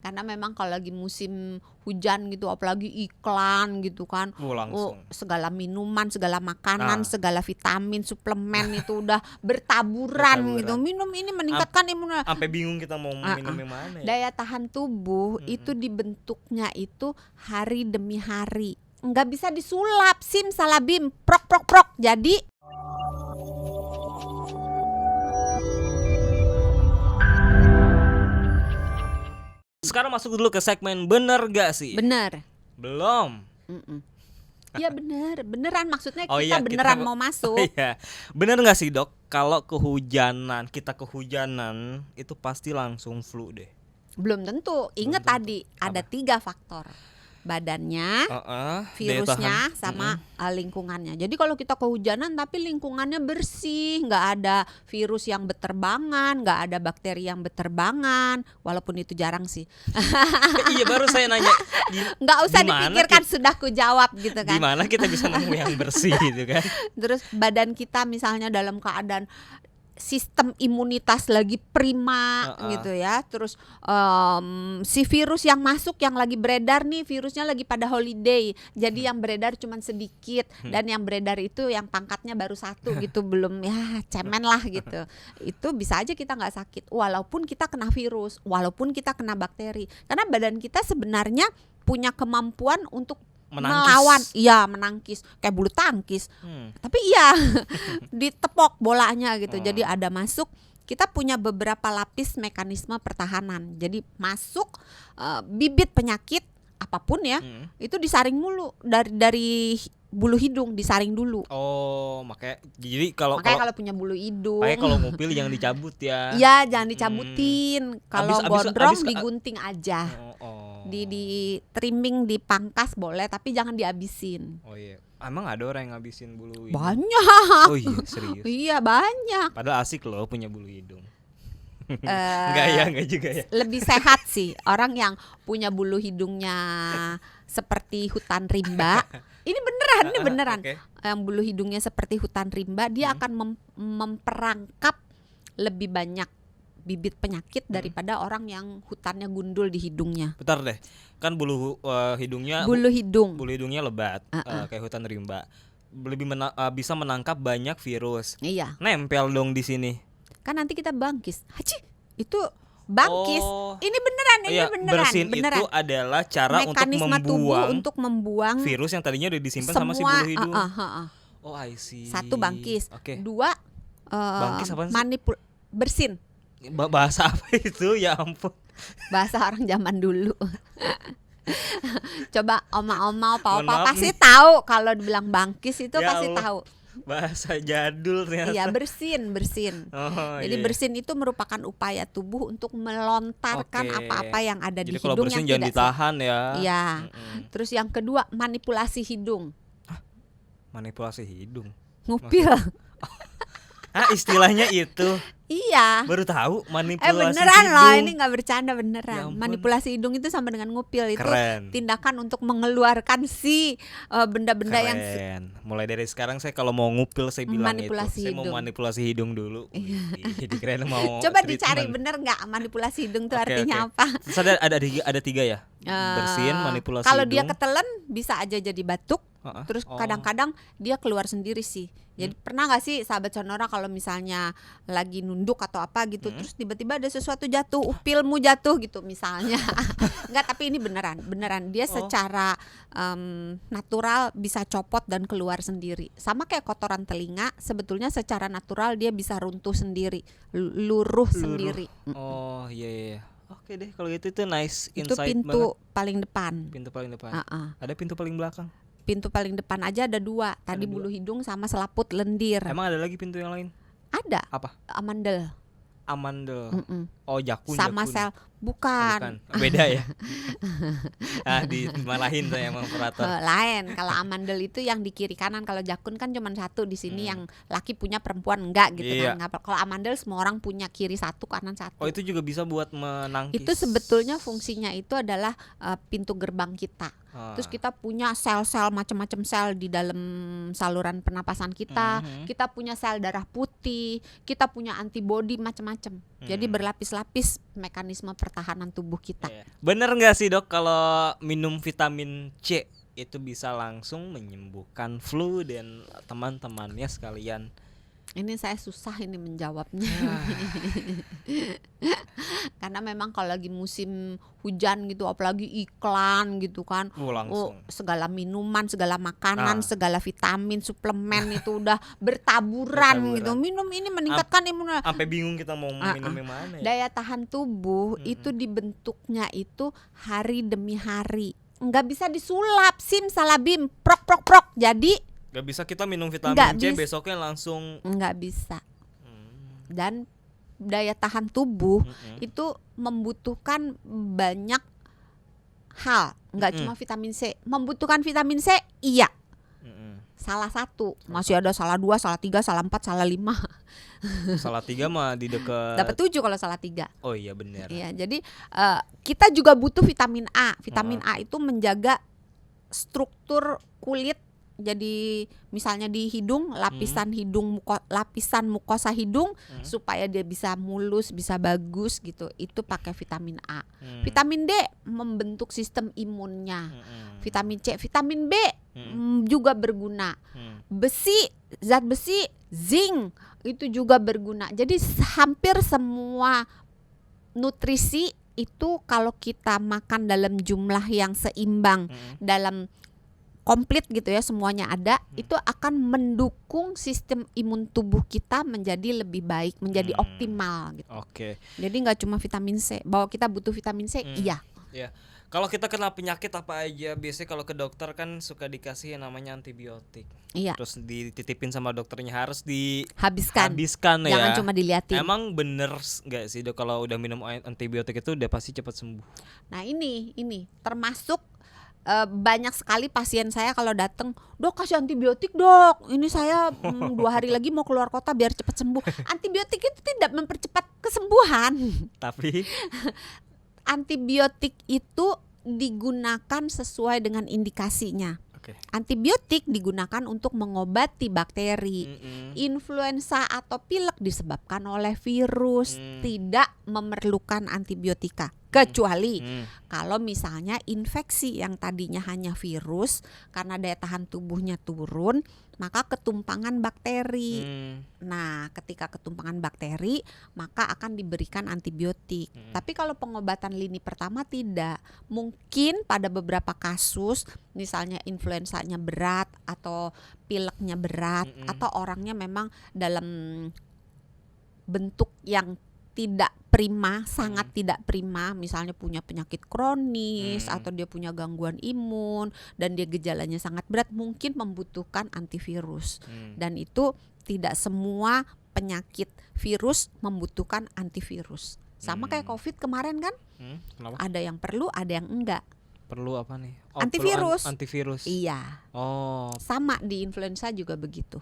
karena memang kalau lagi musim hujan gitu, apalagi iklan gitu kan, langsung. segala minuman, segala makanan, Nah. segala vitamin, suplemen itu udah bertaburan gitu. Minum ini meningkatkan imunitas. Sampai bingung kita mau minum yang mana ya. Daya tahan tubuh itu dibentuknya itu hari demi hari. Nggak bisa disulap, simsalabim, prok prok prok. Jadi sekarang masuk dulu ke segmen bener gak sih? bener. Belum. Iya beneran maksudnya Oh kita iya, beneran mau masuk. Iya. Bener gak sih dok? Kalau kita kehujanan itu pasti langsung flu deh. Belum tentu. Ingat tadi ada 3 faktor. Badannya, virusnya, sama lingkungannya. Jadi kalau kita kehujanan tapi lingkungannya bersih, nggak ada virus yang berterbangan, nggak ada bakteri yang berterbangan, walaupun itu jarang sih. Iya, baru saya nanya. Nggak usah Gimana dipikirkan, sudah kujawab gitu kan. Gimana kita bisa nemu yang bersih gitu kan? Terus badan kita misalnya dalam keadaan sistem imunitas lagi prima gitu ya. Terus si virus yang masuk, yang lagi beredar nih, virusnya lagi pada holiday. Jadi yang beredar cuma sedikit, dan yang beredar itu yang pangkatnya baru 1 gitu, belum ya cemen lah gitu. Itu bisa aja kita nggak sakit walaupun kita kena virus, walaupun kita kena bakteri. Karena badan kita sebenarnya punya kemampuan untuk melawan, menangkis kayak bulu tangkis. Tapi ditepok bolanya gitu. Jadi ada masuk, kita punya beberapa lapis mekanisme pertahanan. Jadi masuk bibit penyakit apapun ya, itu disaring mulu dari bulu hidung, disaring dulu. Oh, makanya kalau punya bulu hidung, makanya kalau ngupil jangan dicabut ya. Iya, jangan dicabutin. Kalau gondrong digunting aja. Di trimming, dipangkas boleh, tapi jangan dihabisin. Oh iya. Emang ada orang yang ngabisin bulu hidung? Banyak. Oh iya, serius. Iya, banyak. Padahal asik loh punya bulu hidung. Enggak juga ya. Lebih sehat sih orang yang punya bulu hidungnya seperti hutan rimba. Ini beneran. Okay. Yang bulu hidungnya seperti hutan rimba, dia akan memperangkap lebih banyak bibit penyakit daripada orang yang hutannya gundul di hidungnya. Bentar deh, kan bulu hidungnya lebat, kayak hutan rimba, lebih bisa menangkap banyak virus. Iya. Nempel dong di sini. Kan nanti kita bangkis. Haji, itu bangkis. Ini beneran. Bersin itu adalah cara mekanisme tubuh untuk membuang virus yang tadinya udah disimpan sama si bulu hidung. Oh, I see. 1 bangkis. Okay. 2 bangkis apa sih? Bersin. Bahasa apa itu? Ya ampun. Bahasa orang zaman dulu. Coba oma-oma, opa-opa pasti tahu kalau dibilang bangkis itu ya pasti Allah. Tahu. Bahasa jadul ternyata. Iya, bersin. Jadi bersin itu merupakan upaya tubuh untuk melontarkan apa-apa yang ada di hidung. Jadi kalau bersin jangan ditahan ya. Iya. Terus yang kedua, manipulasi hidung. Manipulasi hidung. Ngupil. Istilahnya itu. Iya. Baru tahu manipulasi beneran hidung. loh, ini nggak bercanda, beneran. Manipulasi hidung itu sama dengan ngupil. Itu tindakan untuk mengeluarkan benda-benda yang mulai dari sekarang saya kalau mau ngupil saya bilang manipulasi saya mau manipulasi hidung dulu. Jadi keren mau. Coba dicari bener nggak manipulasi hidung itu artinya apa? Terus ada 3 ya. Bersin, manipulasi kalau hidung. Dia ketelen bisa aja jadi batuk. Terus kadang-kadang dia keluar sendiri sih. Jadi pernah gak sih sahabat Sonora kalau misalnya lagi nunduk atau apa gitu, terus tiba-tiba ada sesuatu jatuh, upilmu jatuh gitu misalnya. Enggak, tapi ini beneran dia secara natural bisa copot dan keluar sendiri. Sama kayak kotoran telinga, sebetulnya secara natural dia bisa runtuh sendiri, luruh sendiri. Oh iya. Oke deh, kalau gitu itu nice insight. Itu pintu paling depan. Ada pintu paling belakang? Pintu paling depan aja ada 2. Tadi bulu hidung sama selaput lendir. Emang ada lagi pintu yang lain? Ada. Apa? Amandel. Oh, jakun. Sama sel. Bukan. Beda ya. Dimalahin tuh emang operator. Lain. Kalau amandel itu yang di kiri kanan. Kalau jakun kan cuma 1 di sini, yang laki punya, perempuan enggak gitu kan. Kalau amandel semua orang punya, kiri 1 kanan 1. Oh, itu juga bisa buat menangkis. Itu sebetulnya fungsinya itu adalah pintu gerbang kita. Terus kita punya sel-sel, macam-macam sel di dalam saluran pernapasan kita. Kita punya sel darah putih, kita punya antibodi macam-macam. Jadi berlapis-lapis mekanisme pertahanan pertahanan tubuh kita. Bener nggak sih dok kalau minum vitamin C itu bisa langsung menyembuhkan flu dan teman-temannya sekalian? Ini saya susah ini menjawabnya. Karena memang kalau lagi musim hujan gitu, apalagi iklan gitu kan, segala minuman, segala makanan, segala vitamin, suplemen itu udah bertaburan gitu. Minum ini meningkatkan imunitas. Sampai bingung kita mau minum yang mana ya? Daya tahan tubuh itu dibentuknya itu hari demi hari. Nggak bisa disulap, simsalabim, prok. Jadi nggak bisa kita minum vitamin C besoknya langsung. Nggak bisa. Dan daya tahan tubuh itu membutuhkan banyak hal, nggak cuma vitamin C. Membutuhkan vitamin C, iya. Salah satu, masih ada salah 2, salah 3, salah 4, salah 5. Salah 3 mah di dekat. Dapat 7 kalau salah 3. Oh iya benar. Iya, jadi kita juga butuh vitamin A. Vitamin A itu menjaga struktur kulit. Jadi misalnya di hidung, lapisan lapisan mukosa hidung supaya dia bisa mulus, bisa bagus gitu. Itu pakai vitamin A. Vitamin D membentuk sistem imunnya. Vitamin C, vitamin B juga berguna. Besi, zat besi, zinc itu juga berguna. Jadi hampir semua nutrisi itu kalau kita makan dalam jumlah yang seimbang, dalam komplit gitu ya, semuanya ada, itu akan mendukung sistem imun tubuh kita menjadi lebih baik, menjadi optimal gitu. Oke. Jadi nggak cuma vitamin C, bahwa kita butuh vitamin C, iya. Ya. Kalau kita kena penyakit apa aja, biasanya kalau ke dokter kan suka dikasih yang namanya antibiotik. Iya. Terus dititipin sama dokternya harus dihabiskan ya. Jangan cuma diliatin. Emang bener nggak sih dok kalau udah minum antibiotik itu udah pasti cepat sembuh? Nah ini termasuk banyak sekali pasien saya kalau datang, dok kasih antibiotik dok, ini saya 2 hari lagi mau keluar kota biar cepat sembuh. Antibiotik itu tidak mempercepat kesembuhan. Tapi antibiotik itu digunakan sesuai dengan indikasinya. Antibiotik digunakan untuk mengobati bakteri. Influenza atau pilek disebabkan oleh virus, tidak memerlukan antibiotika. Kecuali kalau misalnya infeksi yang tadinya hanya virus, karena daya tahan tubuhnya turun, maka ketumpangan bakteri. Nah, ketika ketumpangan bakteri, maka akan diberikan antibiotik. Tapi kalau pengobatan lini pertama tidak. Mungkin pada beberapa kasus, misalnya influenzanya berat atau pileknya berat, atau orangnya memang dalam bentuk yang tidak prima, sangat tidak prima, misalnya punya penyakit kronis atau dia punya gangguan imun dan dia gejalanya sangat berat, mungkin membutuhkan antivirus. Dan itu tidak semua penyakit virus membutuhkan antivirus. Sama kayak COVID kemarin kan? Ada yang perlu, ada yang enggak. Perlu apa nih? Antivirus. Antivirus. Iya. Oh. Sama di influenza juga begitu.